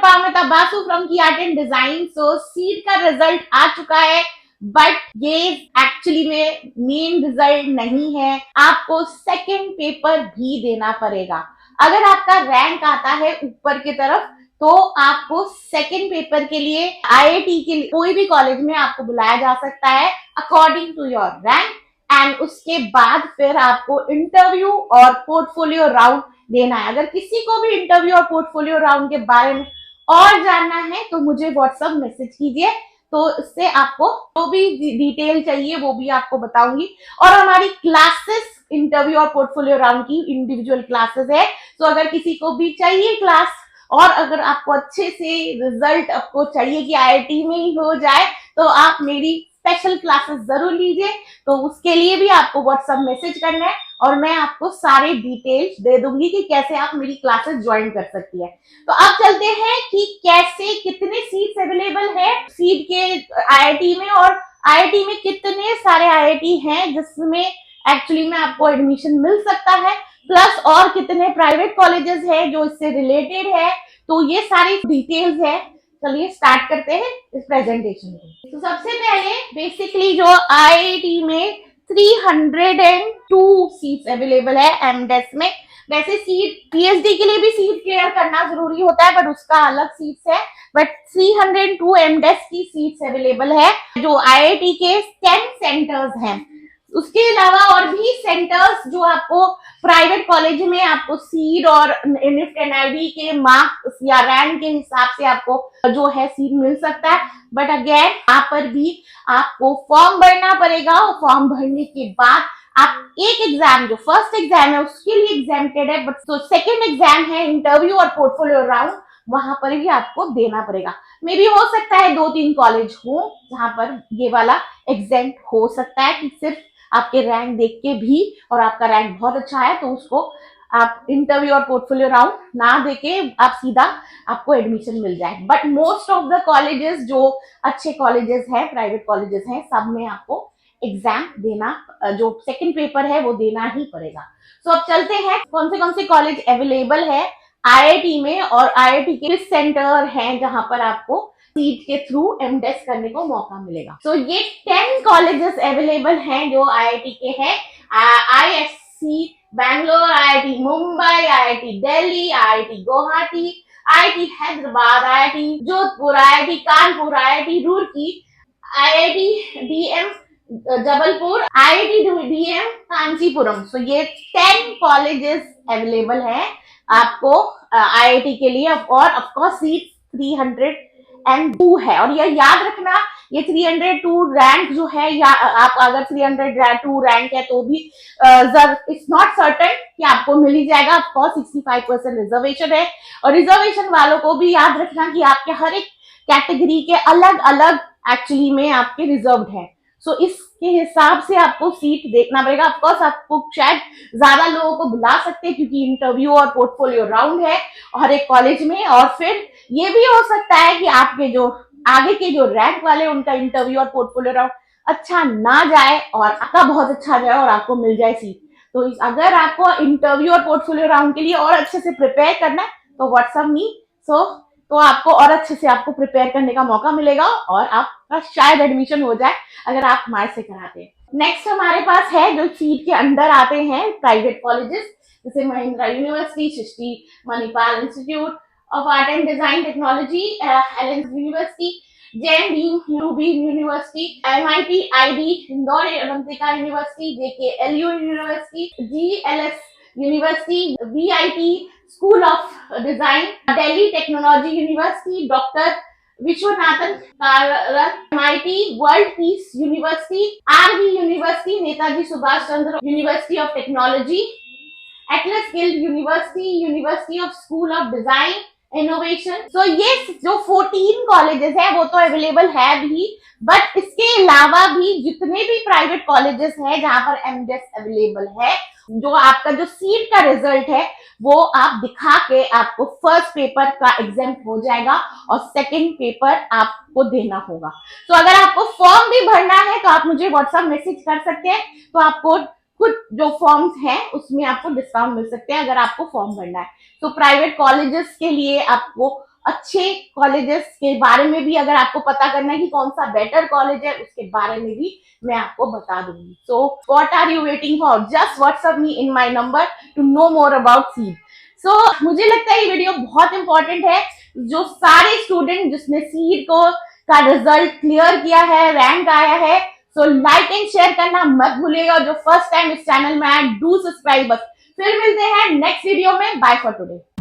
पामिता Basu from की art and design. So seat का result आ चुका है, बट ये एक्चुअली में मेन रिजल्ट नहीं है, आपको सेकंड पेपर भी देना पड़ेगा। अगर आपका रैंक आता है ऊपर की तरफ तो आपको सेकंड पेपर के लिए आईआईटी के कोई भी कॉलेज में आपको बुलाया जा सकता है according to your rank, and उसके बाद फिर आपको इंटरव्यू और पोर्टफोलियो राउंड देना है। अगर किसी को भी इंटरव्यू और पोर्टफोलियो राउंड के बारे में और जानना है तो मुझे व्हाट्सएप मैसेज कीजिए, तो इससे आपको जो भी डिटेल चाहिए वो भी आपको बताऊंगी। और हमारी क्लासेस इंटरव्यू और पोर्टफोलियो राउंड की इंडिविजुअल क्लासेस है, तो अगर किसी को भी चाहिए क्लास और अगर आपको अच्छे से रिजल्ट आपको चाहिए कि आईआईटी में ही हो जाए, तो आप मेरी स्पेशल क्लासेस जरूर लीजिए। तो उसके लिए भी आपको व्हाट्सएप मैसेज करना है और मैं आपको सारे डिटेल्स दे दूंगी कि कैसे आप मेरी क्लासेस ज्वाइन कर सकती है। तो अब चलते हैं कि कैसे कितने सीट्स अवेलेबल है सीट के आईआईटी में, और आईआईटी में कितने सारे आईआईटी हैं जिसमें एक्चुअली में आपको एडमिशन मिल सकता है, प्लस और कितने प्राइवेट कॉलेजेस हैं जो इससे रिलेटेड है। तो ये सारी डिटेल्स है। चलिए स्टार्ट करते हैं इस प्रेजेंटेशन को। तो सबसे पहले बेसिकली जो आईआईटी में 302 सीट्स अवेलेबल है एमडेस में। वैसे सीट पीएचडी के लिए भी सीट क्लियर करना जरूरी होता है, बट उसका अलग सीट्स है। बट 302 एमडेस की सीट्स अवेलेबल है जो आईआईटी के 10 सेंटर्स हैं। उसके अलावा और भी सेंटर्स जो आपको प्राइवेट कॉलेज में आपको सीट और निफ्ट एनआईडी के मार्क्स या रैंक के हिसाब से आपको जो है सीट मिल सकता है। बट अगेन यहाँ पर भी आपको फॉर्म भरना पड़ेगा, और फॉर्म भरने के बाद आप एक एग्जाम जो फर्स्ट एग्जाम है उसके लिए एग्जामिटेड है, बट जो सेकेंड एग्जाम है इंटरव्यू और पोर्टफोलियो राउंड, वहां पर भी आपको देना पड़ेगा। मे भी हो सकता है 2-3 कॉलेज हो जहां पर ये वाला एग्जाम हो सकता है कि सिर्फ आपके रैंक देख के भी, और आपका रैंक बहुत अच्छा है तो उसको आप इंटरव्यू और पोर्टफोलियो राउंड ना देके आप सीधा आपको एडमिशन मिल जाए। But most of the colleges जो अच्छे कॉलेजेस हैं, प्राइवेट कॉलेजेस हैं, सब में आपको एग्जाम देना, जो सेकंड पेपर है वो देना ही पड़ेगा। तो अब चलते हैं कौन से कॉलेज अवेलेबल है आईआईटी में, और आईआईटी के सेंटर हैं जहां पर आपको सीट के थ्रू एमडेस करने को मौका मिलेगा। तो ये 10 कॉलेजेस अवेलेबल हैं जो आईआईटी के हैं। ISC Bangalore, IIT Mumbai, IIT Delhi, IIT Guwahati, IIT Hyderabad, IIT Jodhpur, IIT Kanpur, IIT Roorkee, IIT DM Jabalpur, IIT DM Kancheepuram. So ये 10 कॉलेजेस अवेलेबल हैं आपको आईआईटी के लिए, और ऑफकोर्स सीट 302 है। और ये याद रखना, ये 302 रैंक जो है, या आप अगर 302 रैंक है तो भी इट्स नॉट सर्टेन कि आपको मिल ही जाएगा। ऑफकोर्स 65% रिजर्वेशन है, और रिजर्वेशन वालों को भी याद रखना कि आपके हर एक कैटेगरी के अलग अलग एक्चुअली में आपके रिजर्व्ड है। सो इसके हिसाब से आपको सीट देखना पड़ेगा। ऑफकोर्स आपको शायद ज्यादा लोगों को बुला सकते हैं क्योंकि इंटरव्यू और पोर्टफोलियो राउंड है हर एक कॉलेज में, और फिर ये भी हो सकता है कि आपके जो आगे के जो रैंक वाले उनका इंटरव्यू और पोर्टफोलियो राउंड अच्छा ना जाए और आपका बहुत अच्छा जाए और आपको मिल जाए सीट। तो अगर आपको इंटरव्यू और पोर्टफोलियो राउंड के लिए और अच्छे से प्रिपेयर करना है तो व्हाट्सएप मी, तो आपको और अच्छे से आपको प्रिपेयर करने का मौका मिलेगा और आपका शायद एडमिशन हो जाए अगर आप हमारे से कराते हैं। नेक्स्ट हमारे पास है जो सीट के अंदर आते हैं प्राइवेट कॉलेजेस, जैसे Mahindra university, Srishti Manipal institute of Art and Design Technology, Alliance University, JM University, MIT IB, Indore Avantika University, JKLU University, GLS University, VIT School of Design, Delhi Technology University, Dr. Vishwanathan Karat, MIT World Peace University, RV University, Netaji Subhash Chandra University of Technology, Atlas Guild University, University of School of Design innovation. तो ये जो 14 colleges है वो तो available है भी, but इसके अलावा भी जितने भी प्राइवेट कॉलेजेस हैं जहां पर एमडेस अवेलेबल है, जो आपका जो सीट का रिजल्ट है वो आप दिखा के आपको फर्स्ट पेपर का एग्जाम हो जाएगा और सेकंड पेपर आपको देना होगा। तो अगर आपको फॉर्म भी भरना है तो आप मुझे व्हाट्सएप मैसेज कर सकते हैं, तो आपको कुछ जो फॉर्म्स हैं उसमें आपको डिस्काउंट मिल सकते हैं अगर आपको फॉर्म भरना है। तो प्राइवेट कॉलेजेस के लिए आपको अच्छे कॉलेजेस के बारे में भी अगर आपको पता करना है कि कौन सा बेटर कॉलेज है, उसके बारे में भी मैं आपको बता दूंगी। So what are you waiting for? Just WhatsApp me in my number to know more about seat. So मुझे लगता है ये वीडियो बहुत इंपॉर्टेंट है। जो सारे स्टूडेंट जिसने सीट को का रिजल्ट क्लियर किया है, रैंक आया है, सो लाइक एंड शेयर करना मत भूलिएगा। जो फर्स्ट टाइम इस चैनल में आए, डू सब्सक्राइब। फिर मिलते हैं नेक्स्ट वीडियो में। Bye for today.